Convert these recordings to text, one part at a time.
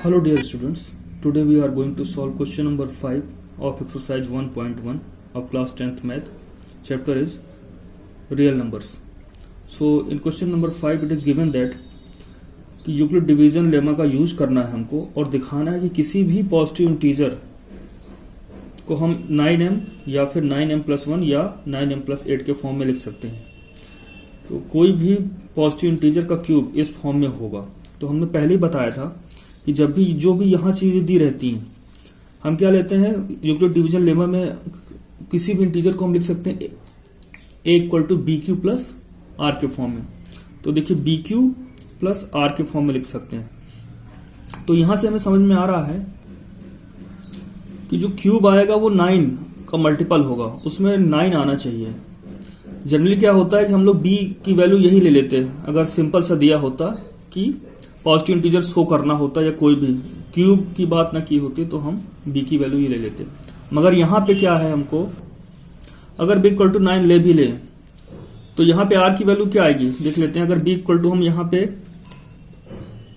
Hello dear students, today we are going to solve question number 5 of exercise 1.1 of class 10th math. Chapter is real numbers. So in question number 5 it is given that कि Euclid division lemma का use करना है हमको और दिखाना है कि किसी भी पॉजिटिव इंटीजर को हम 9m या फिर 9m+1 या 9m+8 के फॉर्म में लिख सकते हैं। तो कोई भी पॉजिटिव इंटीजर का क्यूब इस फॉर्म में होगा। तो हमने पहले ही बताया था कि जब भी जो भी यहाँ चीजें दी रहती हैं हम क्या लेते हैं, यूक्लिड डिवीजन लेमा में किसी भी इंटीजर को हम लिख सकते हैं a=bq + r के फॉर्म में। तो देखिए bq + r के फॉर्म में लिख सकते हैं। तो यहां से हमें समझ में आ रहा है कि जो क्यूब आएगा वो 9 का मल्टीपल होगा, उसमें 9 आना चाहिए। जनरली क्या होता है कि हम लोग b की वैल्यू यही ले लेते हैं। अगर सिंपल सा दिया होता कि पॉजिटिव इंटीजर शो करना होता या कोई भी क्यूब की बात ना की होती तो हम b की वैल्यू ये ले लेते। मगर यहां पे क्या है, हमको अगर b = 9 ले भी ले तो यहां पे r की वैल्यू क्या आएगी देख लेते हैं। अगर b = हम यहां पे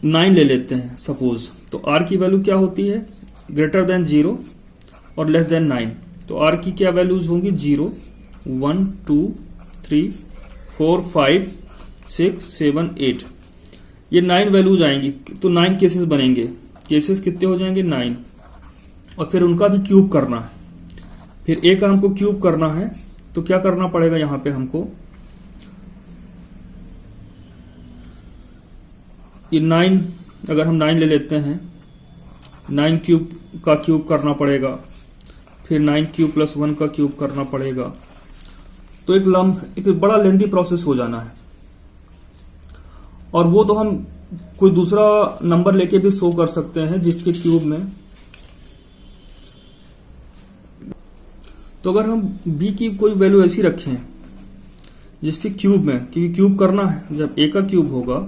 9 ले लेते हैं सपोज, तो r की वैल्यू क्या होती है, >0 और <9। तो r की क्या वैल्यूज होंगी, 0 1 2 3 4 5 6 7 8, ये 9 वैल्यूज आएंगी। तो 9 केसेस बनेंगे। केसेस कितने हो जाएंगे, 9। और फिर उनका भी क्यूब करना है। फिर a का हमको क्यूब करना है तो क्या करना पड़ेगा, यहां पे हमको ये 9, अगर हम 9 ले लेते हैं 9 क्यूब का क्यूब करना पड़ेगा, फिर 9 क्यूब + 1 का क्यूब करना पड़ेगा। तो एक बड़ा लेंथी प्रोसेस हो जाना है। और वो तो हम कोई दूसरा नंबर लेके भी शो कर सकते हैं जिसके क्यूब में। तो अगर हम b की कोई वैल्यू ऐसी रखें जिससे क्यूब में, क्योंकि क्यूब करना है, जब a का क्यूब होगा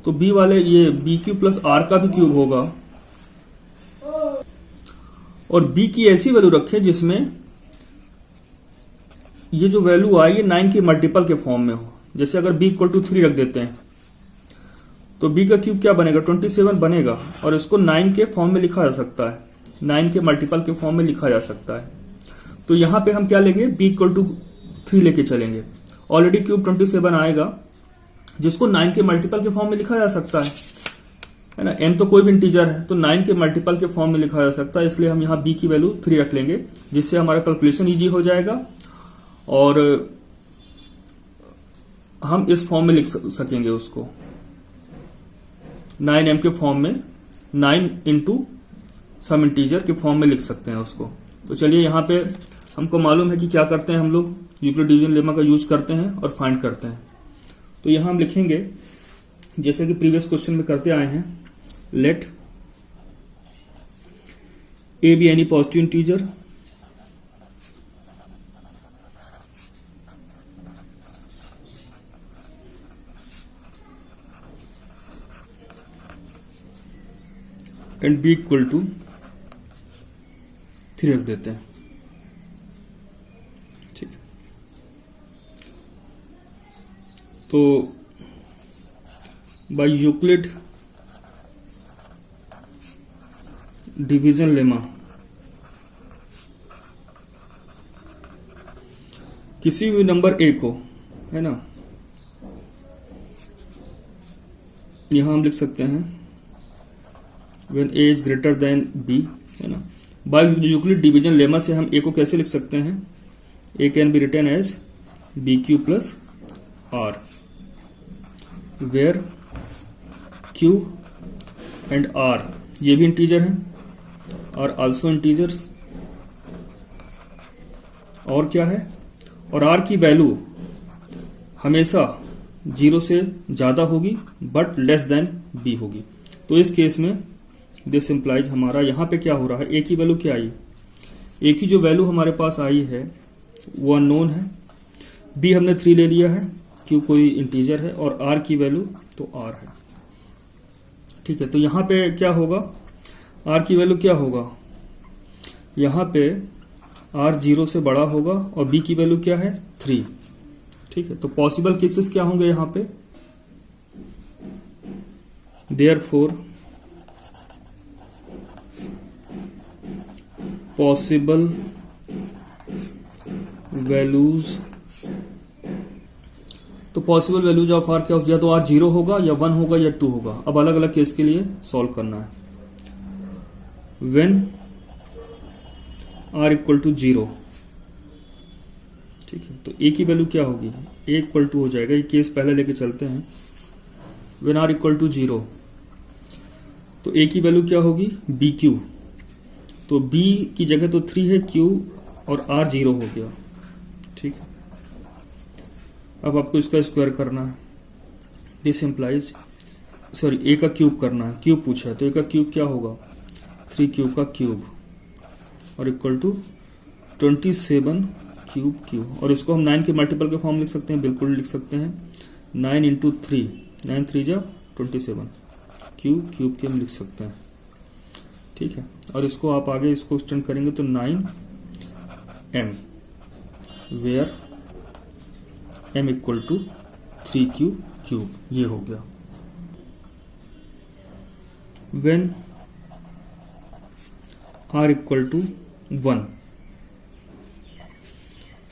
तो b वाले ये bq + r का भी क्यूब होगा। और b की ऐसी वैल्यू रखें जिसमें ये जो वैल्यू आए ये 9 के मल्टीपल के फॉर्म में हो। जैसे अगर b = 3 रख देते हैं तो b का क्यूब क्या बनेगा, 27 बनेगा। और इसको 9 के फॉर्म में लिखा जा सकता है, 9 के मल्टीपल के फॉर्म में लिखा जा सकता है। तो यहां पे हम क्या लेंगे, b = 3 लेके चलेंगे। ऑलरेडी क्यूब 27 आएगा जिसको 9 के मल्टीपल के फॉर्म में लिखा जा सकता है ना। m तो कोई भी इंटीजर है तो 9 के मल्टीपल के फॉर्म में लिखा जा सकता है। इसलिए हम यहां b की वैल्यू 3 रख लेंगे, जिससे हमारा कैलकुलेशन इजी हो जाएगा और हम इस फॉर्म में लिख सकेंगे उसको 9m के फॉर्म में, 9 × सम इंटीजर के फॉर्म में लिख सकते हैं उसको। तो चलिए यहां पे हमको मालूम है कि क्या करते हैं हम लोग, यूक्लिड डिवीजन लेमा का यूज करते हैं और फाइंड करते हैं। तो यहां हम लिखेंगे जैसे कि प्रीवियस क्वेश्चन में करते आए हैं, late a be any positive integer and b = 3 रख देते हैं। ठीक है, तो बाय यूक्लिड डिवीजन लेमा किसी भी नंबर a को, है ना, यहां हम लिख सकते हैं when a is greater than b, है ना। बाय यूक्लिड डिवीजन लेमा से हम a को कैसे लिख सकते हैं, a can be written as bq + r where q and r ये भी इंटीजर हैं और आल्सो इंटीजर्स। और क्या है, और r की वैल्यू हमेशा 0 से ज्यादा होगी बट b होगी। तो इस केस में दिस इंप्लाइज हमारा यहां पे क्या हो रहा है, a की वैल्यू क्या आई, a की जो वैल्यू हमारे पास आई है वो अननोन है, b हमने 3 ले लिया है क्यों कोई इंटीजर है, और r की वैल्यू तो r है। ठीक है, तो यहां पे क्या होगा, r की वैल्यू क्या होगा, यहां पे r 0 से बड़ा होगा और b की वैल्यू क्या है, 3। ठीक है, तो पॉसिबल केसेस क्या होंगे यहां पे, देयरफॉर पॉसिबल वैल्यूज, तो पॉसिबल वैल्यूज ऑफ आर क्या हो, या तो आर 0 होगा या 1 होगा या 2 होगा। अब अलग अलग केस के लिए सॉल्व करना है। व्हेन आर इक्वल टू 0, ठीक है, तो ए की वैल्यू क्या होगी, ए इक्वल टू हो जाएगा, ये केस पहले लेके चलते हैं। व्हेन आर इक्वल टू 0, तो ए की वैल्यू क्या होगी, बी क्यू, तो बी की जगह तो 3 है, क्यू और आर 0 हो गया, ठीक है। अब आपको इसका स्क्वायर करना है, दिस इंप्लाइज, सॉरी ए का क्यूब करना है, क्यूब पूछा है तो ए का क्यूब क्या होगा, 3 क्यूब का क्यूब और इक्वल टू 27 क्यूब क्यूब, और इसको हम 9 के मल्टीपल के फॉर्म लिख सकते हैं, बिल्कुल लिख सकते हैं, 9 इंटू 3, 9 3 जा 27 क्यूब क्यूब के हम लिख सकते हैं, ठीक है। और इसको आप आगे इसको एक्सटेंड करेंगे तो 9m, where m equal to 3 cube cube, ये हो गया। व्हेन r इक्वल टू 1,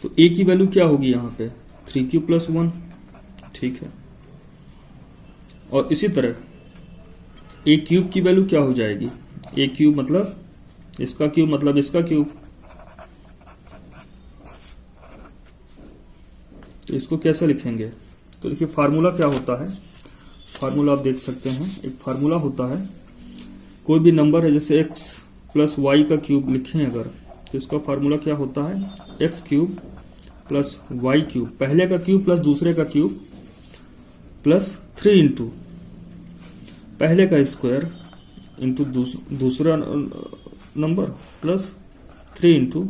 तो a की वैल्यू क्या होगी यहां पे, 3 क्यूब प्लस 1, ठीक है। और इसी तरह a क्यूब की वैल्यू क्या हो जाएगी, a क्यूब मतलब इसका क्यूब मतलब इसका क्यूब, तो इसको कैसे लिखेंगे, तो देखिए फार्मूला क्या होता है, फार्मूला आप देख सकते हैं, एक फार्मूला होता है, कोई भी नंबर है जैसे x प्लस वाई का क्यूब लिखें अगर, तो इसका फार्मूला क्या होता है, X cube plus Y cube, पहले का क्यूब प्लस दूसरे का क्यूब प्लस 3 इंटू पहले का स्क्वायर इंटू दूसरा नंबर प्लस 3 इंटू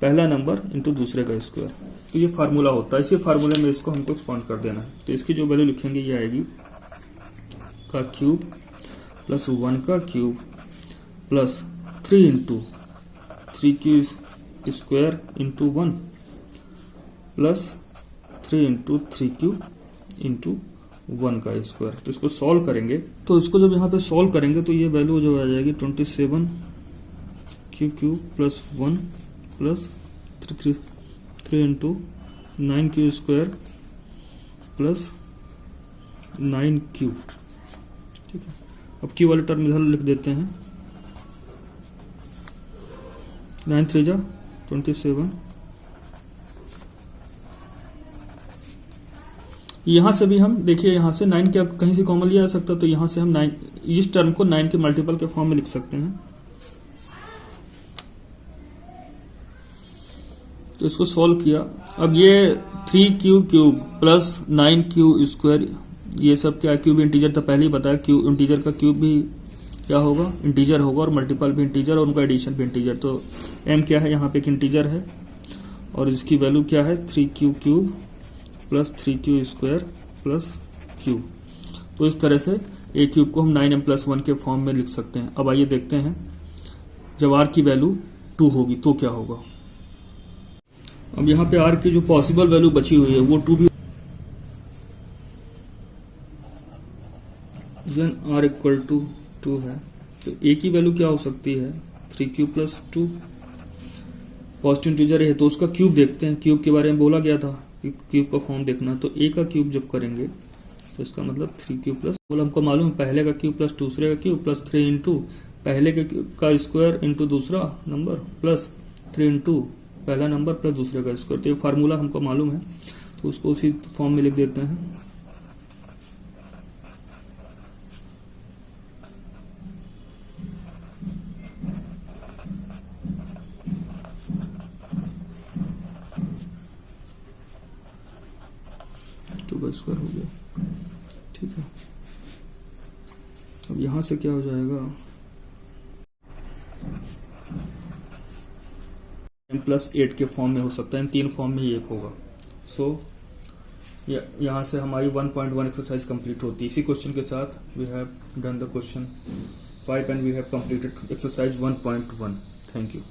पहला नंबर इंटू दूसरे का स्क्वायर, तो ये फार्मूला होता है। इसी फार्मूले में इसको हमको एक्सपांड कर देना है, तो इसकी जो वैल्यू लिखेंगे ये आएगी का क्यूब प्लस 1 का cube plus 3 into 3 Q square into 1 plus 3 into 3 cube into 1 का स्क्वायर। तो इसको सॉल्व करेंगे, तो इसको जब यहाँ पे सॉल्व करेंगे तो ये वैल्यू जो आ जाएगी 27 Q cube plus 1 plus 3 into 9 Q square plus 9 Q, ठीक है। अब क्यू वाले टर्म इधर लिख देते हैं, 9 3 जा 27, यहां से भी हम देखिए यहां से 9 क्या कहीं से कॉमन लिया जा सकता है, तो यहां से हम 9 इस टर्म को 9 के मल्टीपल के फॉर्म में लिख सकते हैं। तो इसको सॉल्व किया, अब ये 3 Q cube plus 9 Q square, ये सब क्या, क्यूब इंटीजर था पहले ही बताया, क्यूब इंटीजर का क्यूब भी क्या होगा, इंटीजर होगा, और मल्टीपल भी इंटीजर और उनका एडिशन भी इंटीजर। तो m क्या है, यहाँ पे एक इंटीजर है और इसकी वैल्यू क्या है, 3 Q cube plus 3 Q square plus Q. तो इस तरह से a क्यूब को हम 9m प्लस 1 के फॉर्म में लिख सकते हैं। अब आइए देखते हैं जब r की वैल्यू 2 होगी तो क्या होगा। अब यहाँ पे r की जो पॉसिबल वैल्यू बची हुई है वो 2 भी, when r इक्वल टू 2 है तो a की वैल्यू क्या हो सकती है, 3 क्यूब प्लस 2, पॉजिटिव इंटीजर है तो उसका क्यूब देखते हैं, क्यूब के बारे में बोला गया था कि क्यूब का फॉर्म देखना, तो a का क्यूब जब करेंगे तो इसका मतलब 3 क्यूब प्लस, बोला हमको मालूम है पहले का क्यूब प्लस दूसरे का क्यूब प्लस 3 इंटू पहले का स्क्वायर इंटू दूसरा नंबर प्लस 3 इंटू पहला नंबर प्लस दूसरे का स्क्वायर। तो ये फार्मूला हमको मालूम है तो उसको उसी फॉर्म में लिख देते हैं। स्क्वायर हो गया, ठीक है। अब यहां से क्या हो जाएगा, m+8 के फॉर्म में हो सकता है, इन 3 फॉर्म में ही एक होगा। सो यहां से हमारी 1.1 एक्सरसाइज कंप्लीट होती है। इसी क्वेश्चन के साथ we have done the question 5 and we have completed exercise 1.1। Thank you.